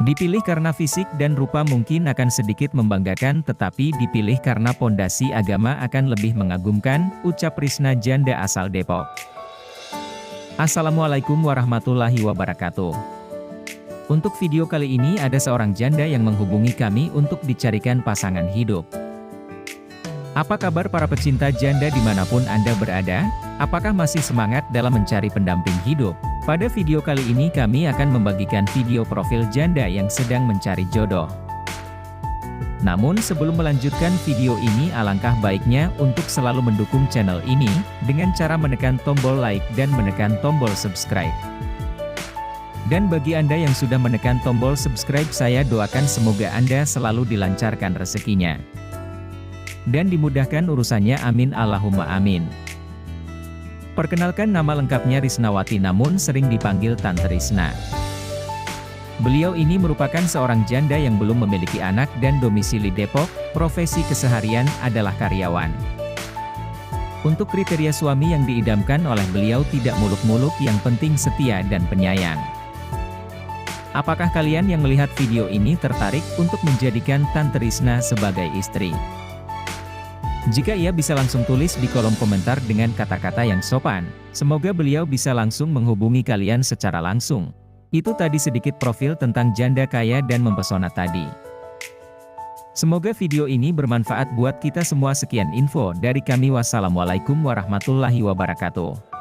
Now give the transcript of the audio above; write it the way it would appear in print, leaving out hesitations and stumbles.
Dipilih karena fisik dan rupa mungkin akan sedikit membanggakan, tetapi dipilih karena pondasi agama akan lebih mengagumkan, ucap Risna, janda asal Depok. Assalamualaikum warahmatullahi wabarakatuh. Untuk video kali ini ada seorang janda yang menghubungi kami untuk dicarikan pasangan hidup. Apa kabar para pecinta janda dimanapun Anda berada? Apakah masih semangat dalam mencari pendamping hidup? Pada video kali ini kami akan membagikan video profil janda yang sedang mencari jodoh. Namun sebelum melanjutkan video ini, alangkah baiknya untuk selalu mendukung channel ini dengan cara menekan tombol like dan menekan tombol subscribe. Dan bagi Anda yang sudah menekan tombol subscribe, saya doakan semoga Anda selalu dilancarkan rezekinya dan dimudahkan urusannya, amin Allahumma amin. Perkenalkan, nama lengkapnya Risnawati namun sering dipanggil Tante Risna. Beliau ini merupakan seorang janda yang belum memiliki anak dan domisili Depok, profesi keseharian adalah karyawan. Untuk kriteria suami yang diidamkan oleh beliau tidak muluk-muluk, yang penting setia dan penyayang. Apakah kalian yang melihat video ini tertarik untuk menjadikan Tante Risna sebagai istri? Jika iya, bisa langsung tulis di kolom komentar dengan kata-kata yang sopan. Semoga beliau bisa langsung menghubungi kalian secara langsung. Itu tadi sedikit profil tentang janda kaya dan mempesona tadi. Semoga video ini bermanfaat buat kita semua. Sekian info dari kami. Wassalamualaikum warahmatullahi wabarakatuh.